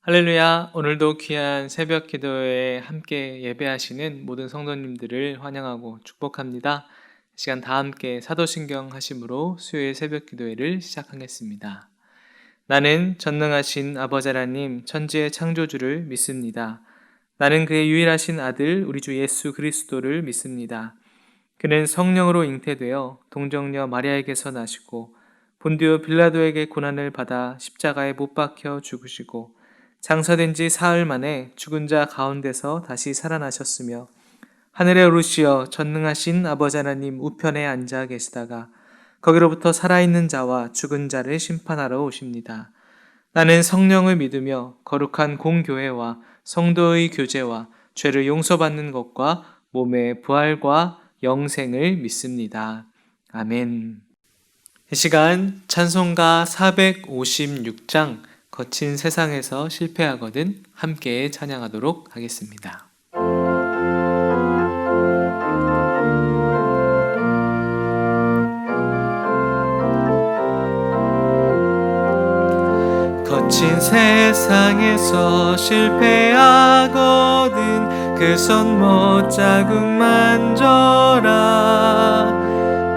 할렐루야. 오늘도 귀한 새벽 기도에 함께 예배하시는 모든 성도님들을 환영하고 축복합니다. 이 시간 다 함께 사도신경 하심으로 수요일 새벽 기도회를 시작하겠습니다. 나는 전능하신 아버지 하나님 천지의 창조주를 믿습니다. 나는 그의 유일하신 아들 우리 주 예수 그리스도를 믿습니다. 그는 성령으로 잉태되어 동정녀 마리아에게서 나시고 본디오 빌라도에게 고난을 받아 십자가에 못 박혀 죽으시고 장사된 지 사흘 만에 죽은 자 가운데서 다시 살아나셨으며 하늘에 오르시어 전능하신 아버지 하나님 우편에 앉아 계시다가 거기로부터 살아있는 자와 죽은 자를 심판하러 오십니다. 나는 성령을 믿으며 거룩한 공교회와 성도의 교제와 죄를 용서받는 것과 몸의 부활과 영생을 믿습니다. 아멘. 이 시간 찬송가 456장 거친 세상에서 실패하거든 함께 찬양하도록 하겠습니다. 거친 세상에서 실패하거든 그 손 못 자국 만져라.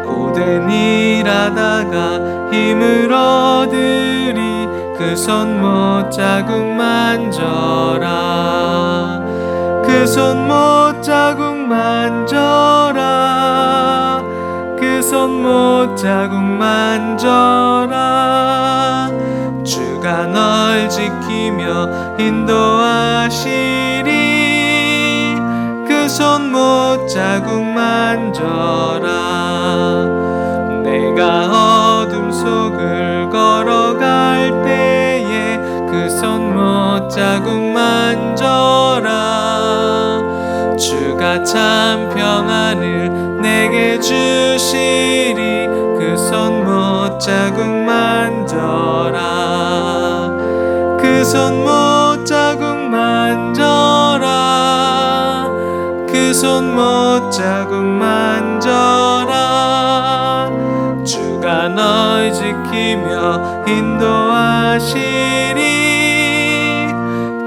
고된 일하다가 힘을 얻으리 그 손 못 자국 만져라. 그 손 못 자국 만져라. 그 손 못 자국 만져라. 주가 널 지키며 인도하시리 그 손 못 자국 만져라. 내가 어둠 속을 걸어갈 때에 그 손 못 자국 만져라. 주가 참 평안을 내게 주시리 그 손 못 자국 만져라. 그 손 못 자국 만져라. 그 손 못 자국 만져라. 주가 널 지키며 인도하시리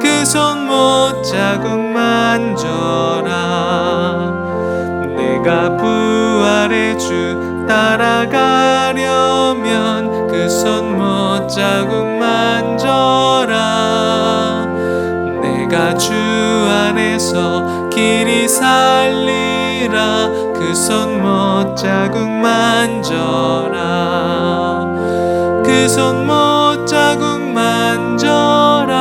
그 손 못 자국 만져라. 내가 부활의 주 따라가려면 그 손 못 자국 만져라. 내가 주 안에서 길이 살리라 그 손 못 자국 만져라. 그 손 못 자국 만져라.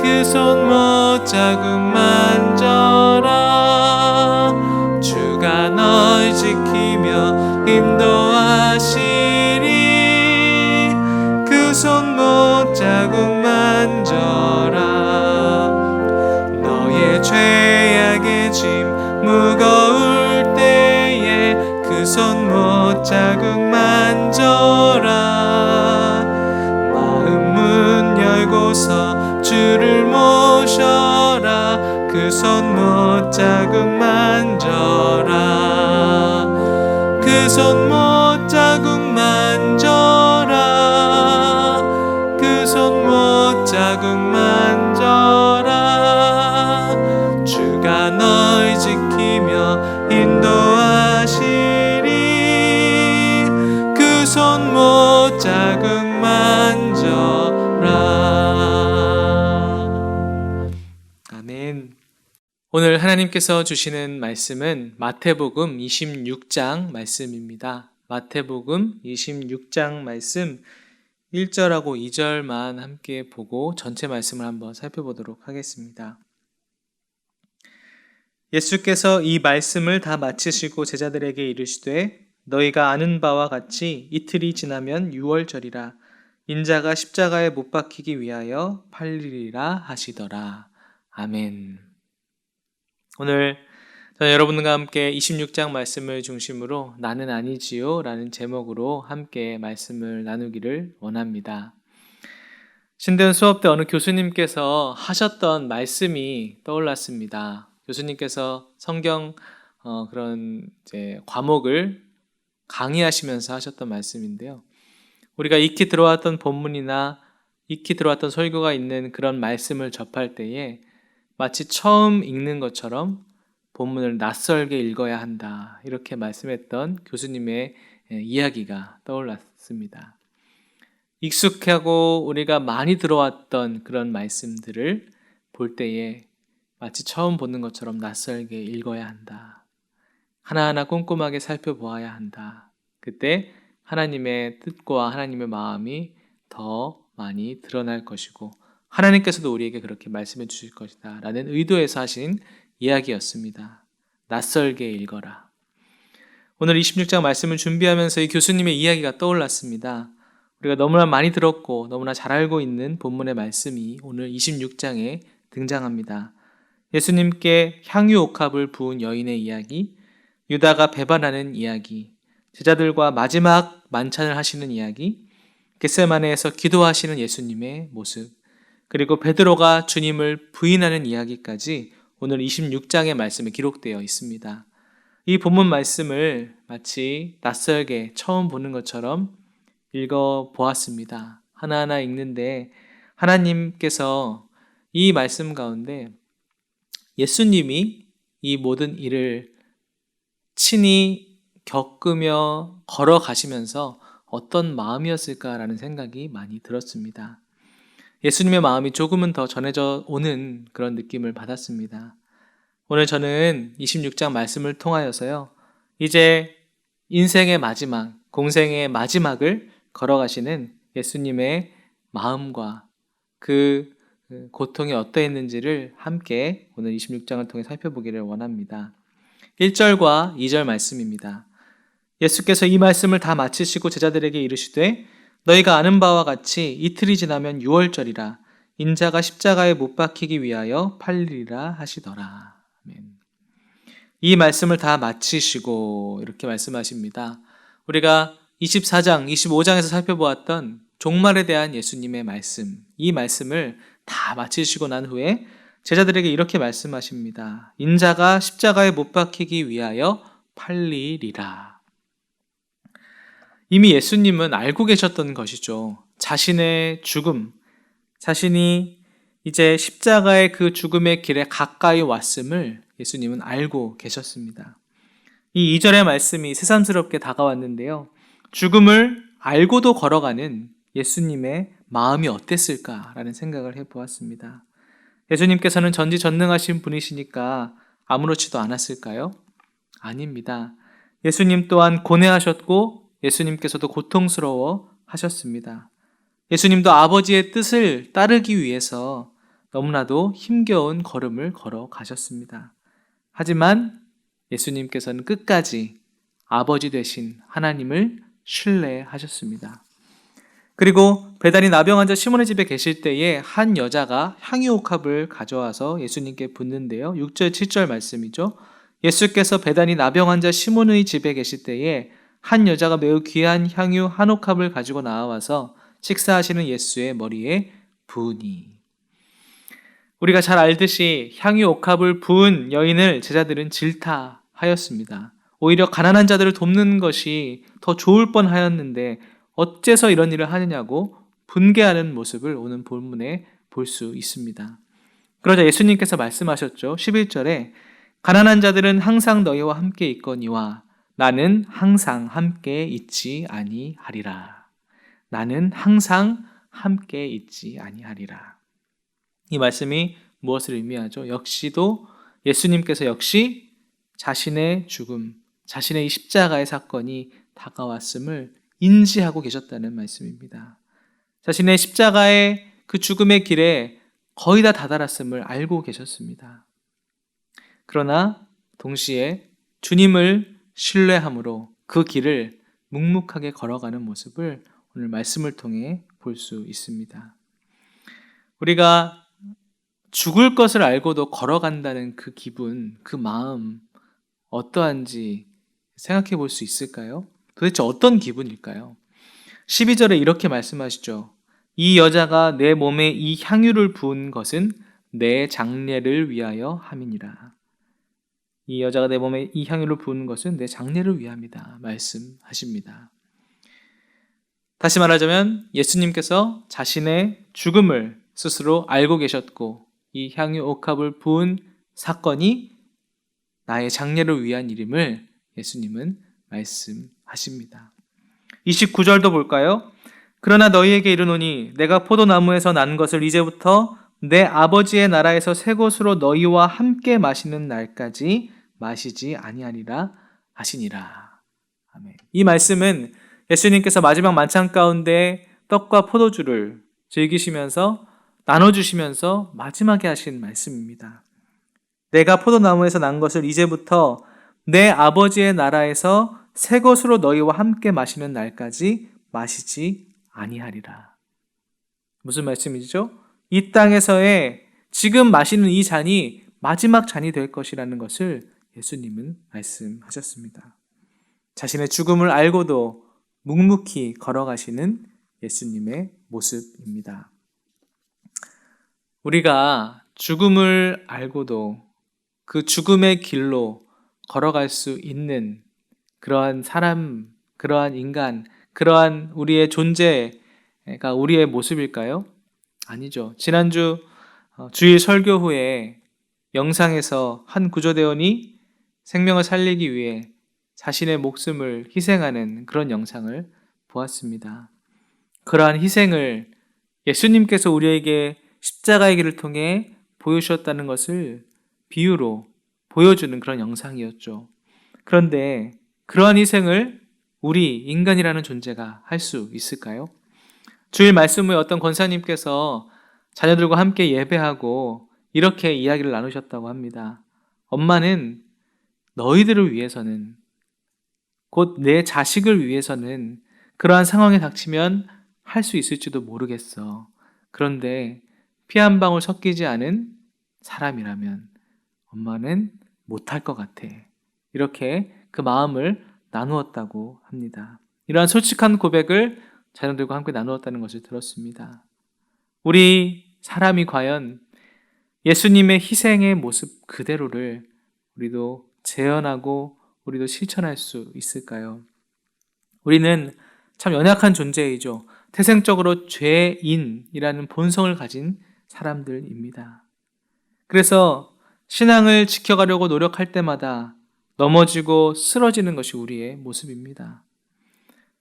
그 손 못 자국 만져라. 주가 널 지키며 인도하시리 그 손 못 자국 만져라. 너의 죄악의 짐 무거울 때에 그 손 못 자국 만져라. 마음 문 열고서 주를 모셔라 그 손 못 자국 만져라. 그 손 못 자국 만져라. 그 손 못 자국 만져라. 주가 널 지키며 인도하시리 그 손 못 자국 만져라. 아멘. 오늘 하나님께서 주시는 말씀은 마태복음 26장 말씀입니다. 마태복음 26장 말씀 1절하고 2절만 함께 보고 전체 말씀을 한번 살펴보도록 하겠습니다. 예수께서 이 말씀을 다 마치시고 제자들에게 이르시되 너희가 아는 바와 같이 이틀이 지나면 유월절이라 인자가 십자가에 못 박히기 위하여 팔리리라 하시더라. 아멘. 오늘 저는 여러분과 함께 26장 말씀을 중심으로 나는 아니지요 라는 제목으로 함께 말씀을 나누기를 원합니다. 신대원 수업 때 어느 교수님께서 하셨던 말씀이 떠올랐습니다. 교수님께서 성경 그런 이제 과목을 강의하시면서 하셨던 말씀인데요. 우리가 익히 들어왔던 본문이나 익히 들어왔던 설교가 있는 그런 말씀을 접할 때에 마치 처음 읽는 것처럼 본문을 낯설게 읽어야 한다. 이렇게 말씀했던 교수님의 이야기가 떠올랐습니다. 익숙하고 우리가 많이 들어왔던 그런 말씀들을 볼 때에 마치 처음 보는 것처럼 낯설게 읽어야 한다. 하나하나 꼼꼼하게 살펴보아야 한다. 그때 하나님의 뜻과 하나님의 마음이 더 많이 드러날 것이고 하나님께서도 우리에게 그렇게 말씀해 주실 것이다 라는 의도에서 하신 이야기였습니다. 낯설게 읽어라. 오늘 26장 말씀을 준비하면서 이 교수님의 이야기가 떠올랐습니다. 우리가 너무나 많이 들었고 너무나 잘 알고 있는 본문의 말씀이 오늘 26장에 등장합니다. 예수님께 향유 옥합을 부은 여인의 이야기, 유다가 배반하는 이야기, 제자들과 마지막 만찬을 하시는 이야기, 겟세마네에서 기도하시는 예수님의 모습, 그리고 베드로가 주님을 부인하는 이야기까지 오늘 26장의 말씀에 기록되어 있습니다. 이 본문 말씀을 마치 낯설게 처음 보는 것처럼 읽어보았습니다. 하나하나 읽는데 하나님께서 이 말씀 가운데 예수님이 이 모든 일을 친히 겪으며 걸어가시면서 어떤 마음이었을까라는 생각이 많이 들었습니다. 예수님의 마음이 조금은 더 전해져 오는 그런 느낌을 받았습니다. 오늘 저는 26장 말씀을 통하여서요, 이제 인생의 마지막, 공생의 마지막을 걸어가시는 예수님의 마음과 그 고통이 어떠했는지를 함께 오늘 26장을 통해 살펴보기를 원합니다. 1절과 2절 말씀입니다. 예수께서 이 말씀을 다 마치시고 제자들에게 이르시되 너희가 아는 바와 같이 이틀이 지나면 유월절이라 인자가 십자가에 못 박히기 위하여 팔리리라 하시더라. 아멘. 이 말씀을 다 마치시고 이렇게 말씀하십니다. 우리가 24장, 25장에서 살펴보았던 종말에 대한 예수님의 말씀, 이 말씀을 다 마치시고 난 후에 제자들에게 이렇게 말씀하십니다. 인자가 십자가에 못 박히기 위하여 팔리리라. 이미 예수님은 알고 계셨던 것이죠. 자신의 죽음, 자신이 이제 십자가의 그 죽음의 길에 가까이 왔음을 예수님은 알고 계셨습니다. 이 2절의 말씀이 새삼스럽게 다가왔는데요. 죽음을 알고도 걸어가는 예수님의 마음이 어땠을까라는 생각을 해보았습니다. 예수님께서는 전지전능하신 분이시니까 아무렇지도 않았을까요? 아닙니다. 예수님 또한 고뇌하셨고 예수님께서도 고통스러워 하셨습니다. 예수님도 아버지의 뜻을 따르기 위해서 너무나도 힘겨운 걸음을 걸어가셨습니다. 하지만 예수님께서는 끝까지 아버지 되신 하나님을 신뢰하셨습니다. 그리고 배단이 나병 환자 시몬의 집에 계실 때에 한 여자가 향유 옥합을 가져와서 예수님께 붓는데요. 6절 7절 말씀이죠. 예수께서 배단이 나병 환자 시몬의 집에 계실 때에 한 여자가 매우 귀한 향유 한 옥합을 가지고 나와서 식사하시는 예수의 머리에 부으니. 우리가 잘 알듯이 향유 옥합을 부은 여인을 제자들은 질타하였습니다. 오히려 가난한 자들을 돕는 것이 더 좋을 뻔하였는데 어째서 이런 일을 하느냐고 분개하는 모습을 오늘 본문에 볼 수 있습니다. 그러자 예수님께서 말씀하셨죠. 11절에 가난한 자들은 항상 너희와 함께 있거니와 나는 항상 함께 있지 아니하리라. 나는 항상 함께 있지 아니하리라. 이 말씀이 무엇을 의미하죠? 역시도 예수님께서 역시 자신의 죽음, 자신의 이 십자가의 사건이 다가왔음을 인지하고 계셨다는 말씀입니다. 자신의 십자가의 그 죽음의 길에 거의 다 다다랐음을 알고 계셨습니다. 그러나 동시에 주님을 신뢰함으로 그 길을 묵묵하게 걸어가는 모습을 오늘 말씀을 통해 볼 수 있습니다. 우리가 죽을 것을 알고도 걸어간다는 그 기분, 그 마음 어떠한지 생각해 볼 수 있을까요? 도대체 어떤 기분일까요? 12절에 이렇게 말씀하시죠. 이 여자가 내 몸에 이 향유를 부은 것은 내 장례를 위하여 함이니라. 이 여자가 내 몸에 이 향유를 부은 것은 내 장례를 위함이다 말씀하십니다. 다시 말하자면 예수님께서 자신의 죽음을 스스로 알고 계셨고 이 향유 옥합을 부은 사건이 나의 장례를 위한 일임을 예수님은 말씀하십니다. 29절도 볼까요? 그러나 너희에게 이르노니 내가 포도나무에서 난 것을 이제부터 내 아버지의 나라에서 새 것으로 너희와 함께 마시는 날까지 마시지 아니하리라 하시니라. 아멘. 이 말씀은 예수님께서 마지막 만찬 가운데 떡과 포도주를 즐기시면서 나눠주시면서 마지막에 하신 말씀입니다. 내가 포도나무에서 난 것을 이제부터 내 아버지의 나라에서 새 것으로 너희와 함께 마시는 날까지 마시지 아니하리라. 무슨 말씀이죠? 이 땅에서의 지금 마시는 이 잔이 마지막 잔이 될 것이라는 것을 예수님은 말씀하셨습니다. 자신의 죽음을 알고도 묵묵히 걸어가시는 예수님의 모습입니다. 우리가 죽음을 알고도 그 죽음의 길로 걸어갈 수 있는 그러한 사람, 그러한 인간, 그러한 우리의 존재가 우리의 모습일까요? 아니죠. 지난주 주일 설교 후에 영상에서 한 구조대원이 생명을 살리기 위해 자신의 목숨을 희생하는 그런 영상을 보았습니다. 그러한 희생을 예수님께서 우리에게 십자가의 길을 통해 보여주셨다는 것을 비유로 보여주는 그런 영상이었죠. 그런데 그러한 희생을 우리 인간이라는 존재가 할 수 있을까요? 주일 말씀 후에 어떤 권사님께서 자녀들과 함께 예배하고 이렇게 이야기를 나누셨다고 합니다. 엄마는 너희들을 위해서는, 곧 내 자식을 위해서는 그러한 상황에 닥치면 할 수 있을지도 모르겠어. 그런데 피 한 방울 섞이지 않은 사람이라면 엄마는 못할 것 같아. 이렇게 그 마음을 나누었다고 합니다. 이러한 솔직한 고백을 자녀들과 함께 나누었다는 것을 들었습니다. 우리 사람이 과연 예수님의 희생의 모습 그대로를 우리도 재현하고 우리도 실천할 수 있을까요? 우리는 참 연약한 존재이죠. 태생적으로 죄인이라는 본성을 가진 사람들입니다. 그래서 신앙을 지켜가려고 노력할 때마다 넘어지고 쓰러지는 것이 우리의 모습입니다.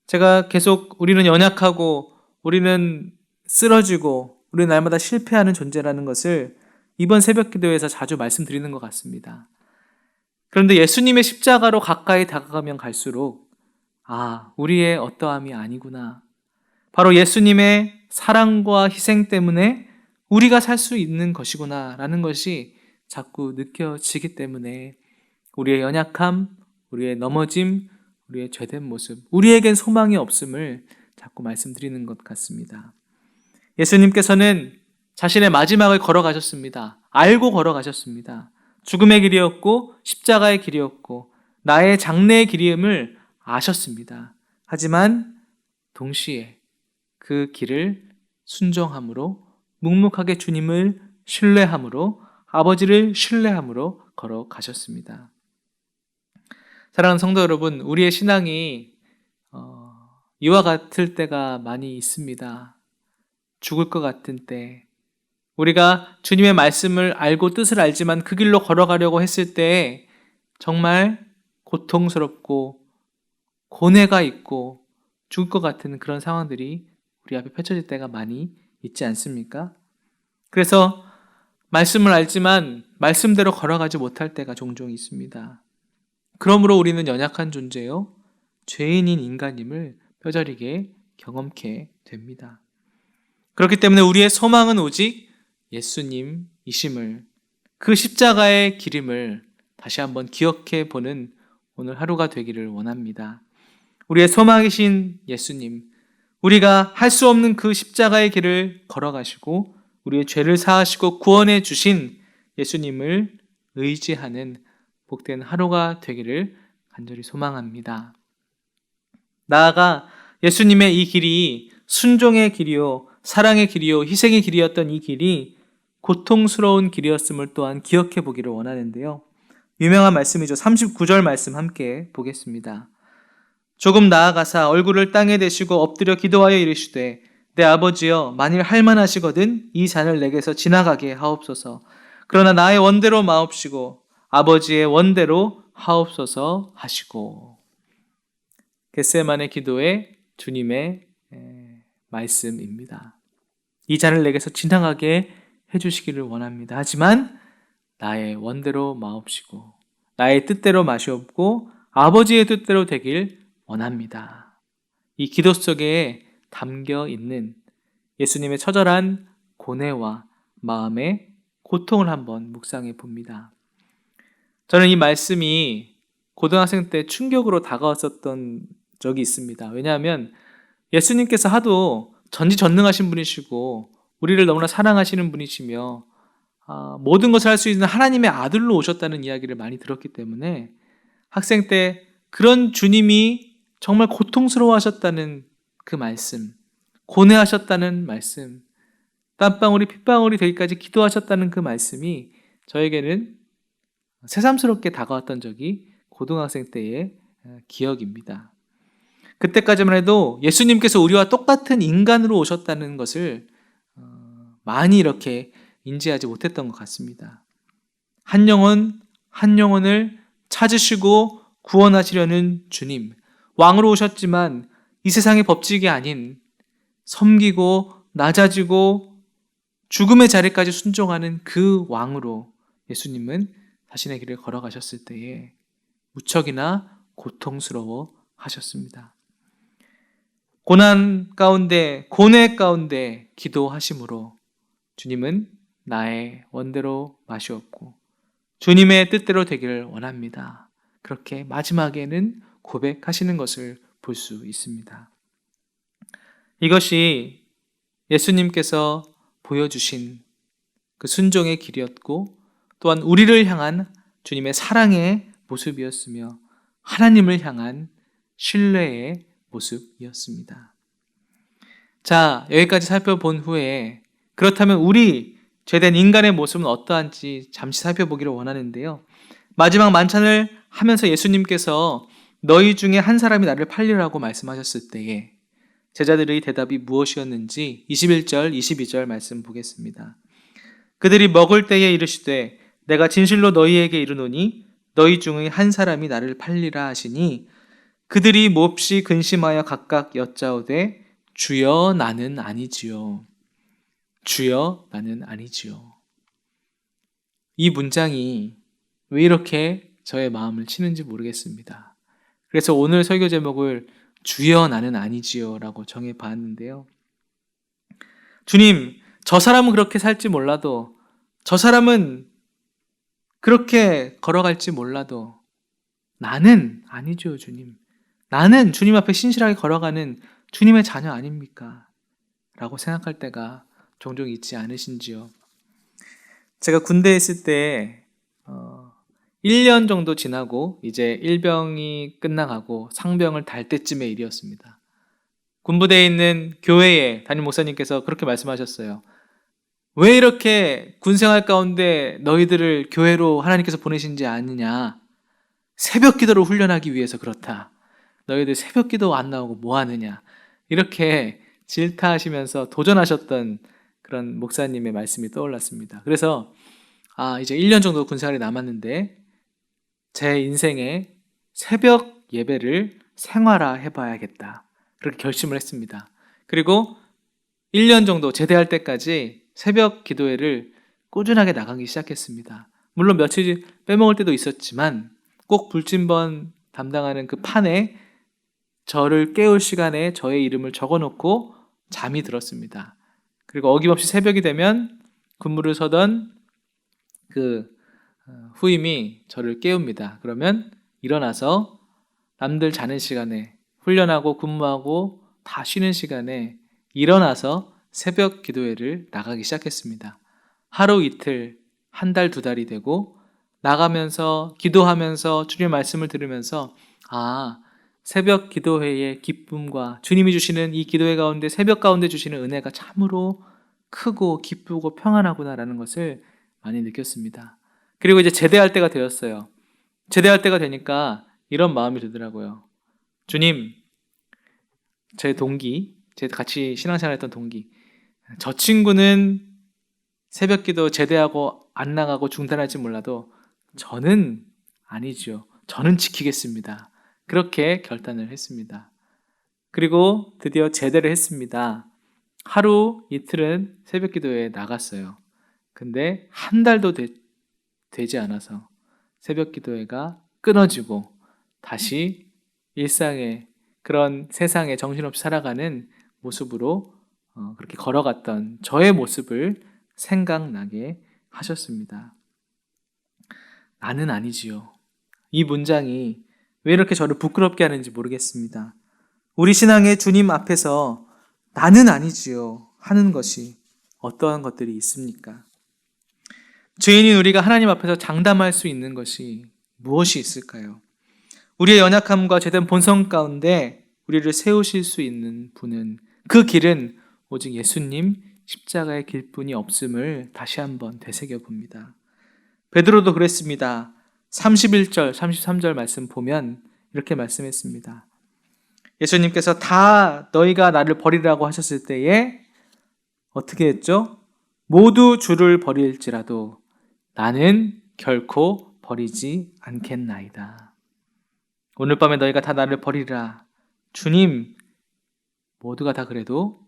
제가 계속 우리는 연약하고 우리는 쓰러지고 우리는 날마다 실패하는 존재라는 것을 이번 새벽 기도에서 자주 말씀드리는 것 같습니다. 그런데 예수님의 십자가로 가까이 다가가면 갈수록 우리의 어떠함이 아니구나. 바로 예수님의 사랑과 희생 때문에 우리가 살 수 있는 것이구나 라는 것이 자꾸 느껴지기 때문에 우리의 연약함, 우리의 넘어짐, 우리의 죄된 모습, 우리에겐 소망이 없음을 자꾸 말씀드리는 것 같습니다. 예수님께서는 자신의 마지막을 걸어가셨습니다. 알고 걸어가셨습니다. 죽음의 길이었고 십자가의 길이었고 나의 장래의 길임을 아셨습니다. 하지만 동시에 그 길을 순종함으로 묵묵하게 주님을 신뢰함으로 아버지를 신뢰함으로 걸어가셨습니다. 사랑하는 성도 여러분, 우리의 신앙이 이와 같을 때가 많이 있습니다. 죽을 것 같은 때, 우리가 주님의 말씀을 알고 뜻을 알지만 그 길로 걸어가려고 했을 때 정말 고통스럽고 고뇌가 있고 죽을 것 같은 그런 상황들이 우리 앞에 펼쳐질 때가 많이 있지 않습니까? 그래서 말씀을 알지만 말씀대로 걸어가지 못할 때가 종종 있습니다. 그러므로 우리는 연약한 존재요, 죄인인 인간임을 뼈저리게 경험케 됩니다. 그렇기 때문에 우리의 소망은 오직 예수님이심을, 그 십자가의 길임을 다시 한번 기억해 보는 오늘 하루가 되기를 원합니다. 우리의 소망이신 예수님, 우리가 할 수 없는 그 십자가의 길을 걸어가시고 우리의 죄를 사하시고 구원해 주신 예수님을 의지하는 복된 하루가 되기를 간절히 소망합니다. 나아가 예수님의 이 길이 순종의 길이요, 사랑의 길이요, 희생의 길이었던 이 길이 고통스러운 길이었음을 또한 기억해 보기를 원하는데요. 유명한 말씀이죠. 39절 말씀 함께 보겠습니다. 조금 나아가사 얼굴을 땅에 대시고 엎드려 기도하여 이르시되 내 아버지여 만일 할만하시거든 이 잔을 내게서 지나가게 하옵소서. 그러나 나의 원대로 마옵시고 아버지의 원대로 하옵소서 하시고. 겟세마네 기도의 주님의 말씀입니다. 이 잔을 내게서 지나가게 해주시기를 원합니다. 하지만 나의 원대로 마옵시고 나의 뜻대로 마시옵고 아버지의 뜻대로 되길 원합니다. 이 기도 속에 담겨 있는 예수님의 처절한 고뇌와 마음의 고통을 한번 묵상해 봅니다. 저는 이 말씀이 고등학생 때 충격으로 다가왔었던 적이 있습니다. 왜냐하면 예수님께서 하도 전지전능하신 분이시고 우리를 너무나 사랑하시는 분이시며 모든 것을 할 수 있는 하나님의 아들로 오셨다는 이야기를 많이 들었기 때문에 학생 때 그런 주님이 정말 고통스러워하셨다는 그 말씀, 고뇌하셨다는 말씀, 땀방울이 핏방울이 되기까지 기도하셨다는 그 말씀이 저에게는 새삼스럽게 다가왔던 적이 고등학생 때의 기억입니다. 그때까지만 해도 예수님께서 우리와 똑같은 인간으로 오셨다는 것을 많이 이렇게 인지하지 못했던 것 같습니다. 한 영혼을 찾으시고 구원하시려는 주님, 왕으로 오셨지만 이 세상의 법칙이 아닌 섬기고 낮아지고 죽음의 자리까지 순종하는 그 왕으로 예수님은 자신의 길을 걸어가셨을 때에 무척이나 고통스러워 하셨습니다. 고난 가운데, 고뇌 가운데 기도하심으로 주님은 나의 원대로 마시옵고 주님의 뜻대로 되기를 원합니다. 그렇게 마지막에는 고백하시는 것을 볼 수 있습니다. 이것이 예수님께서 보여주신 그 순종의 길이었고 또한 우리를 향한 주님의 사랑의 모습이었으며 하나님을 향한 신뢰의 모습이었습니다. 자, 여기까지 살펴본 후에 그렇다면 우리 죄된 인간의 모습은 어떠한지 잠시 살펴보기를 원하는데요. 마지막 만찬을 하면서 예수님께서 너희 중에 한 사람이 나를 팔리라고 말씀하셨을 때에 제자들의 대답이 무엇이었는지 21절, 22절 말씀 보겠습니다. 그들이 먹을 때에 이르시되 내가 진실로 너희에게 이르노니 너희 중의 한 사람이 나를 팔리라 하시니 그들이 몹시 근심하여 각각 여짜오되 주여 나는 아니지요. 주여 나는 아니지요. 이 문장이 왜 이렇게 저의 마음을 치는지 모르겠습니다. 그래서 오늘 설교 제목을 주여 나는 아니지요 라고 정해봤는데요. 주님, 저 사람은 그렇게 살지 몰라도 저 사람은 그렇게 걸어갈지 몰라도 나는 아니죠, 주님. 나는 주님 앞에 신실하게 걸어가는 주님의 자녀 아닙니까? 라고 생각할 때가 종종 있지 않으신지요? 제가 군대에 있을 때 1년 정도 지나고 이제 일병이 끝나가고 상병을 달 때쯤의 일이었습니다. 군부대에 있는 교회에 담임 목사님께서 그렇게 말씀하셨어요. 왜 이렇게 군생활 가운데 너희들을 교회로 하나님께서 보내신지 아느냐? 새벽 기도로 훈련하기 위해서 그렇다. 너희들 새벽 기도 안 나오고 뭐 하느냐? 이렇게 질타하시면서 도전하셨던 그런 목사님의 말씀이 떠올랐습니다. 그래서 이제 1년 정도 군생활이 남았는데 제 인생에 새벽 예배를 생활화해 봐야겠다. 그렇게 결심을 했습니다. 그리고 1년 정도 제대할 때까지 새벽 기도회를 꾸준하게 나가기 시작했습니다. 물론 며칠 빼먹을 때도 있었지만 꼭 불침번 담당하는 그 판에 저를 깨울 시간에 저의 이름을 적어놓고 잠이 들었습니다. 그리고 어김없이 새벽이 되면 근무를 서던 그 후임이 저를 깨웁니다. 그러면 일어나서 남들 자는 시간에 훈련하고 근무하고 다 쉬는 시간에 일어나서 새벽 기도회를 나가기 시작했습니다. 하루 이틀, 한 달, 두 달이 되고 나가면서 기도하면서 주님의 말씀을 들으면서 새벽 기도회의 기쁨과 주님이 주시는 이 기도회 가운데 새벽 가운데 주시는 은혜가 참으로 크고 기쁘고 평안하구나라는 것을 많이 느꼈습니다. 그리고 이제 제대할 때가 되었어요. 제대할 때가 되니까 이런 마음이 들더라고요. 주님, 제 같이 신앙생활했던 동기, 저 친구는 새벽 기도 제대하고 안 나가고 중단할지 몰라도 저는 아니지요. 저는 지키겠습니다. 그렇게 결단을 했습니다. 그리고 드디어 제대를 했습니다. 하루 이틀은 새벽 기도에 나갔어요. 근데 한 달도 되지 않아서 새벽 기도회가 끊어지고 다시 일상의 그런 세상에 정신없이 살아가는 모습으로 그렇게 걸어갔던 저의 모습을 생각나게 하셨습니다. 나는 아니지요. 이 문장이 왜 이렇게 저를 부끄럽게 하는지 모르겠습니다. 우리 신앙의 주님 앞에서 나는 아니지요 하는 것이 어떠한 것들이 있습니까? 죄인인 우리가 하나님 앞에서 장담할 수 있는 것이 무엇이 있을까요? 우리의 연약함과 죄된 본성 가운데 우리를 세우실 수 있는 분은, 그 길은 오직 예수님 십자가의 길뿐이 없음을 다시 한번 되새겨 봅니다. 베드로도 그랬습니다. 31절, 33절 말씀 보면 이렇게 말씀했습니다. 예수님께서 다 너희가 나를 버리라고 하셨을 때에 어떻게 했죠? 모두 주를 버릴지라도 나는 결코 버리지 않겠나이다. 오늘 밤에 너희가 다 나를 버리라. 주님, 모두가 다 그래도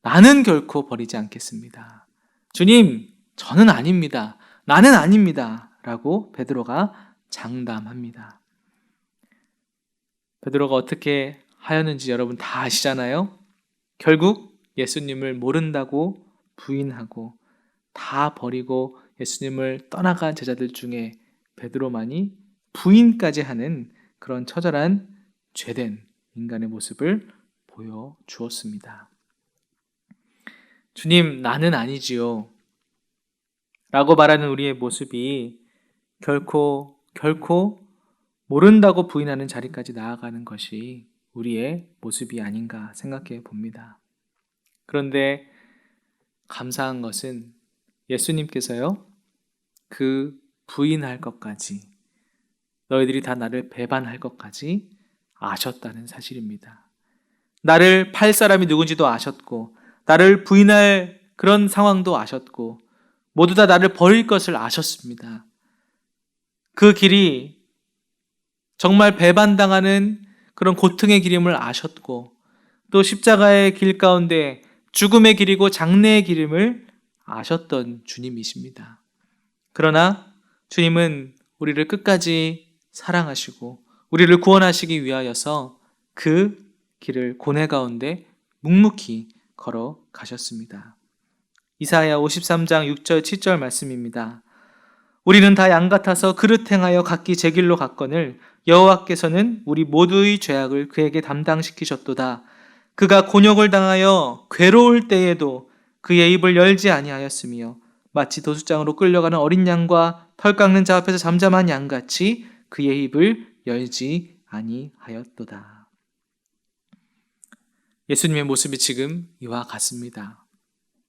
나는 결코 버리지 않겠습니다. 주님, 저는 아닙니다. 나는 아닙니다. 라고 베드로가 장담합니다. 베드로가 어떻게 하였는지 여러분 다 아시잖아요? 결국 예수님을 모른다고 부인하고 다 버리고 예수님을 떠나간 제자들 중에 베드로만이 부인까지 하는 그런 처절한 죄된 인간의 모습을 보여주었습니다. 주님, 나는 아니지요. 라고 말하는 우리의 모습이 결코 모른다고 부인하는 자리까지 나아가는 것이 우리의 모습이 아닌가 생각해 봅니다. 그런데 감사한 것은 예수님께서요, 그 부인할 것까지, 너희들이 다 나를 배반할 것까지 아셨다는 사실입니다. 나를 팔 사람이 누군지도 아셨고, 나를 부인할 그런 상황도 아셨고, 모두 다 나를 버릴 것을 아셨습니다. 그 길이 정말 배반당하는 그런 고통의 길임을 아셨고, 또 십자가의 길 가운데 죽음의 길이고 장래의 길임을 아셨던 주님이십니다. 그러나 주님은 우리를 끝까지 사랑하시고 우리를 구원하시기 위하여서 그 길을 고뇌 가운데 묵묵히 걸어가셨습니다. 이사야 53장 6절 7절 말씀입니다. 우리는 다 양 같아서 그릇 행하여 각기 제 길로 갔거늘 여호와께서는 우리 모두의 죄악을 그에게 담당시키셨도다. 그가 곤욕을 당하여 괴로울 때에도 그의 입을 열지 아니하였으며 마치 도수장으로 끌려가는 어린 양과 털 깎는 자 앞에서 잠잠한 양같이 그의 입을 열지 아니하였도다. 예수님의 모습이 지금 이와 같습니다.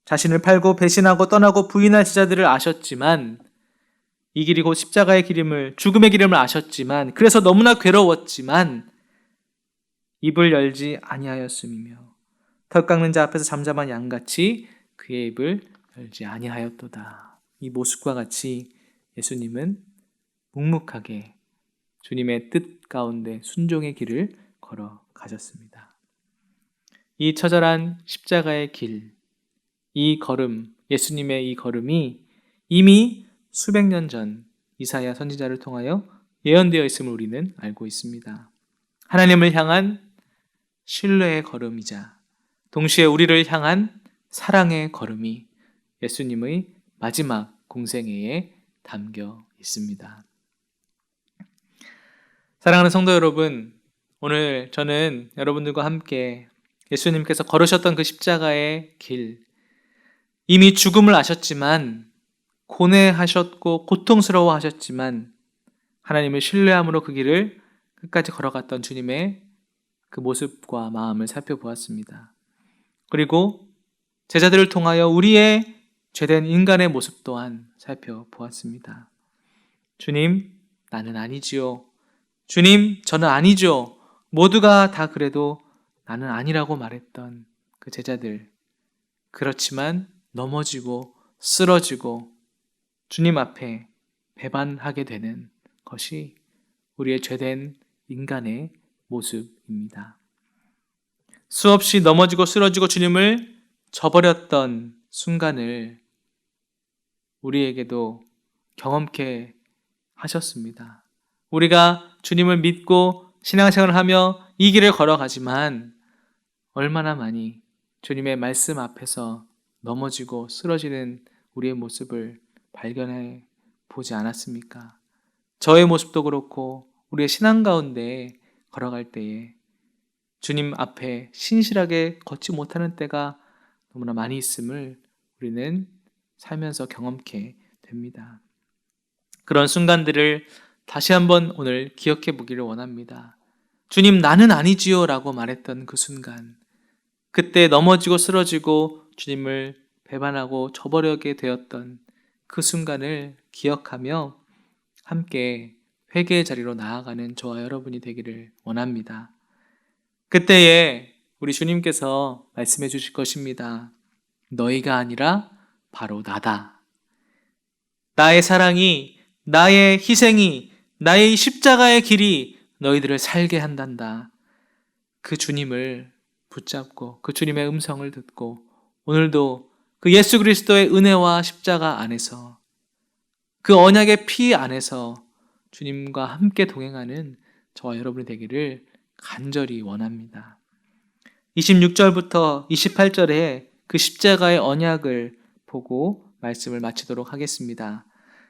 자신을 팔고 배신하고 떠나고 부인할 제자들을 아셨지만, 이 길이 곧 십자가의 길임을, 죽음의 길임을 아셨지만, 그래서 너무나 괴로웠지만 입을 열지 아니하였음이며 털 깎는 자 앞에서 잠잠한 양같이 그의 입을 열지 아니하였도다. 이 모습과 같이 예수님은 묵묵하게 주님의 뜻 가운데 순종의 길을 걸어가셨습니다. 이 처절한 십자가의 길, 이 걸음, 예수님의 이 걸음이 이미 수백 년 전 이사야 선지자를 통하여 예언되어 있음을 우리는 알고 있습니다. 하나님을 향한 신뢰의 걸음이자 동시에 우리를 향한 사랑의 걸음이 예수님의 마지막 공생애에 담겨 있습니다. 사랑하는 성도 여러분, 오늘 저는 여러분들과 함께 예수님께서 걸으셨던 그 십자가의 길, 이미 죽음을 아셨지만, 고뇌하셨고 고통스러워 하셨지만 하나님을 신뢰함으로 그 길을 끝까지 걸어갔던 주님의 그 모습과 마음을 살펴보았습니다. 그리고 제자들을 통하여 우리의 죄된 인간의 모습 또한 살펴보았습니다. 주님, 나는 아니지요. 주님, 저는 아니죠. 모두가 다 그래도 나는 아니라고 말했던 그 제자들, 그렇지만 넘어지고 쓰러지고 주님 앞에 배반하게 되는 것이 우리의 죄된 인간의 모습입니다. 수없이 넘어지고 쓰러지고 주님을 저버렸던 순간을 우리에게도 경험케 하셨습니다. 우리가 주님을 믿고 신앙생활을 하며 이 길을 걸어가지만 얼마나 많이 주님의 말씀 앞에서 넘어지고 쓰러지는 우리의 모습을 발견해 보지 않았습니까? 저의 모습도 그렇고 우리의 신앙 가운데 걸어갈 때에 주님 앞에 신실하게 걷지 못하는 때가 너무나 많이 있음을 우리는 살면서 경험케 됩니다. 그런 순간들을 다시 한번 오늘 기억해 보기를 원합니다. 주님, 나는 아니지요 라고 말했던 그 순간, 그때 넘어지고 쓰러지고 주님을 배반하고 저버리게 되었던 그 순간을 기억하며 함께 회개의 자리로 나아가는 저와 여러분이 되기를 원합니다. 그때에 우리 주님께서 말씀해 주실 것입니다. 너희가 아니라 바로 나다. 나의 사랑이, 나의 희생이, 나의 십자가의 길이 너희들을 살게 한단다. 그 주님을 붙잡고 그 주님의 음성을 듣고 오늘도 그 예수 그리스도의 은혜와 십자가 안에서 그 언약의 피 안에서 주님과 함께 동행하는 저와 여러분이 되기를 간절히 원합니다. 26절부터 28절에 그 십자가의 언약을 보고 말씀을 마치도록 하겠습니다.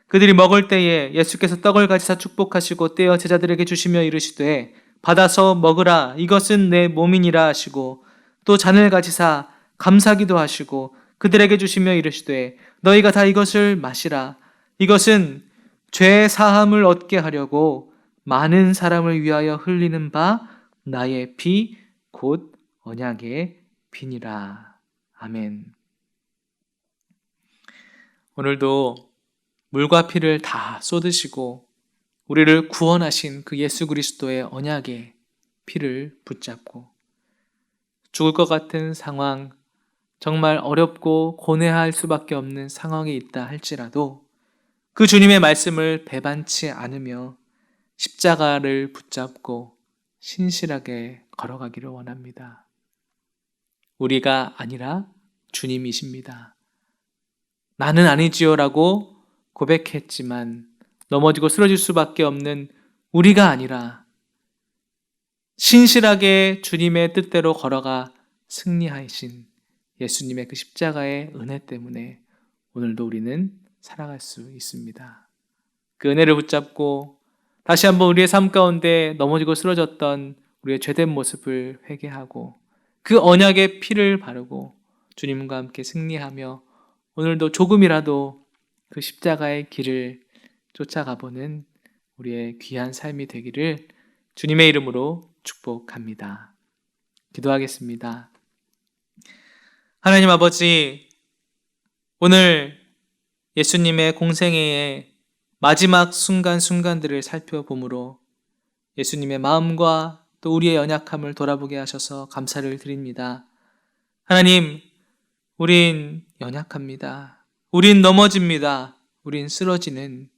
그들이 먹을 때에 예수께서 떡을 가지사 축복하시고 떼어 제자들에게 주시며 이르시되 받아서 먹으라 이것은 내 몸이니라 하시고 또 잔을 가지사 감사기도 하시고 그들에게 주시며 이르시되 너희가 다 이것을 마시라 이것은 죄 사함을 얻게 하려고 많은 사람을 위하여 흘리는 바 나의 피 곧 언약의 피니라. 아멘. 오늘도 물과 피를 다 쏟으시고 우리를 구원하신 그 예수 그리스도의 언약의 피를 붙잡고 죽을 것 같은 상황, 정말 어렵고 고뇌할 수밖에 없는 상황에 있다 할지라도 그 주님의 말씀을 배반치 않으며 십자가를 붙잡고 신실하게 걸어가기를 원합니다. 우리가 아니라 주님이십니다. 나는 아니지요 라고 고백했지만 넘어지고 쓰러질 수밖에 없는 우리가 아니라 신실하게 주님의 뜻대로 걸어가 승리하신 예수님의 그 십자가의 은혜 때문에 오늘도 우리는 살아갈 수 있습니다. 그 은혜를 붙잡고 다시 한번 우리의 삶 가운데 넘어지고 쓰러졌던 우리의 죄된 모습을 회개하고 그 언약의 피를 바르고 주님과 함께 승리하며 오늘도 조금이라도 그 십자가의 길을 쫓아가보는 우리의 귀한 삶이 되기를 주님의 이름으로 축복합니다. 기도하겠습니다. 하나님 아버지, 오늘 예수님의 공생애의 마지막 순간들을 살펴보므로 예수님의 마음과 또 우리의 연약함을 돌아보게 하셔서 감사를 드립니다. 하나님, 우린 연약합니다. 우린 넘어집니다. 우린 쓰러지는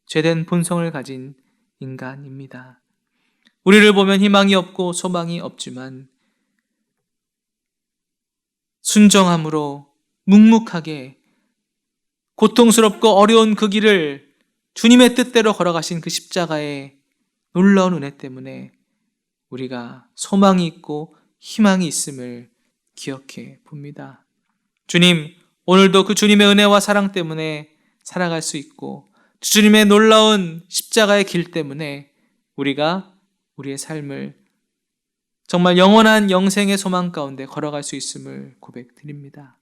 죄된 본성을 가진 인간입니다. 우리를 보면 희망이 없고 소망이 없지만 순정함으로 묵묵하게 고통스럽고 어려운 그 길을 주님의 뜻대로 걸어가신 그 십자가의 놀라운 은혜 때문에 우리가 소망이 있고 희망이 있음을 기억해 봅니다. 주님, 오늘도 그 주님의 은혜와 사랑 때문에 살아갈 수 있고 주님의 놀라운 십자가의 길 때문에 우리가 우리의 삶을 정말 영원한 영생의 소망 가운데 걸어갈 수 있음을 고백드립니다.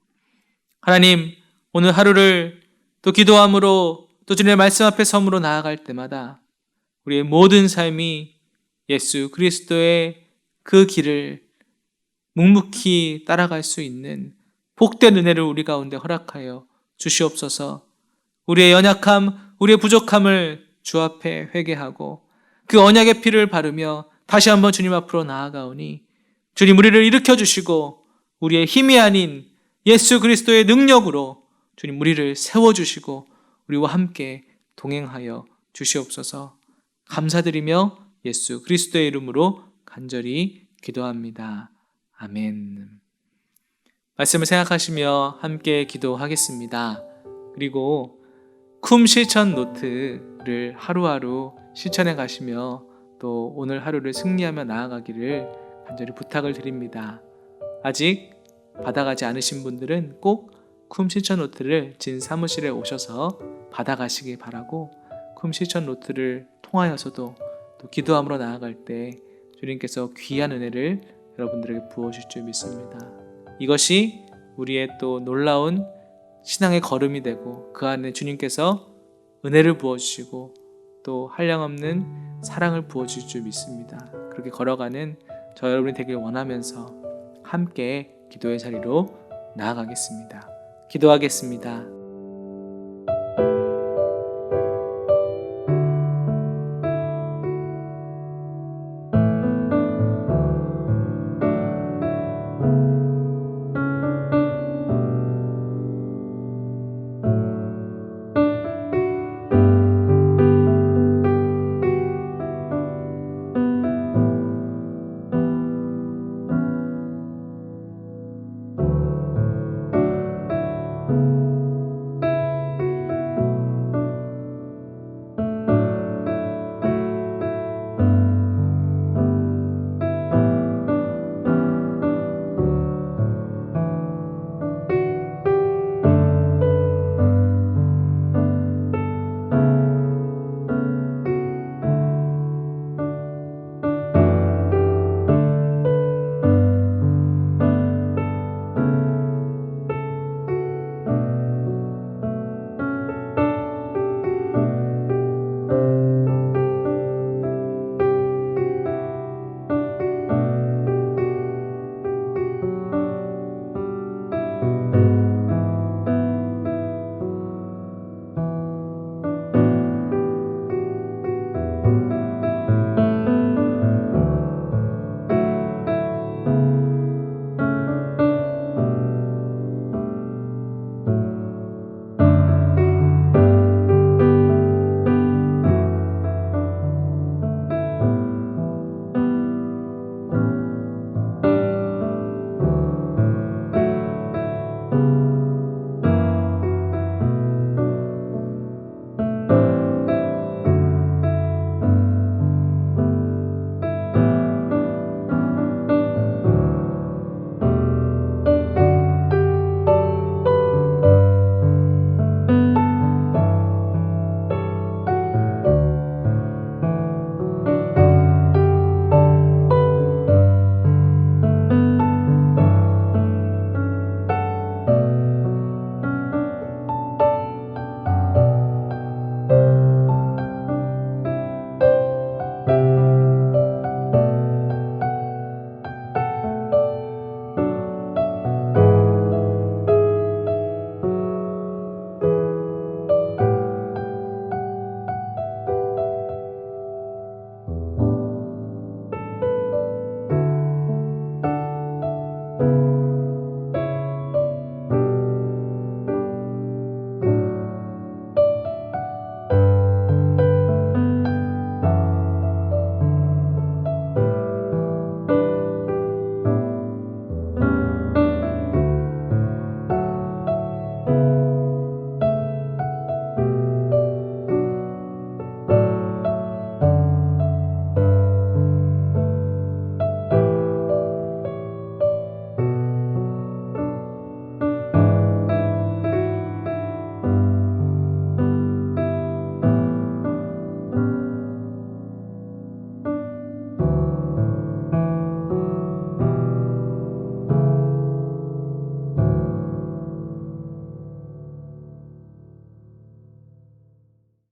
하나님, 오늘 하루를 또 기도함으로 또 주님의 말씀 앞에 섬으로 나아갈 때마다 우리의 모든 삶이 예수 그리스도의 그 길을 묵묵히 따라갈 수 있는 복된 은혜를 우리 가운데 허락하여 주시옵소서. 우리의 연약함, 우리의 부족함을 주 앞에 회개하고 그 언약의 피를 바르며 다시 한번 주님 앞으로 나아가오니 주님 우리를 일으켜 주시고 우리의 힘이 아닌 예수 그리스도의 능력으로 주님 우리를 세워주시고 우리와 함께 동행하여 주시옵소서. 감사드리며 예수 그리스도의 이름으로 간절히 기도합니다. 아멘. 말씀을 생각하시며 함께 기도하겠습니다. 그리고 쿰 실천 노트를 하루하루 실천해 가시며 또 오늘 하루를 승리하며 나아가기를 간절히 부탁을 드립니다. 아직 받아가지 않으신 분들은 꼭 쿰 실천 노트를 진 사무실에 오셔서 받아가시기 바라고, 쿰 실천 노트를 통하여서도 또 기도함으로 나아갈 때 주님께서 귀한 은혜를 여러분들에게 부어주실 줄 믿습니다. 이것이 우리의 또 놀라운 신앙의 걸음이 되고 그 안에 주님께서 은혜를 부어주시고 또 한량없는 사랑을 부어주실 줄 믿습니다. 그렇게 걸어가는 저 여러분이 되길 원하면서 함께 기도의 자리로 나아가겠습니다. 기도하겠습니다.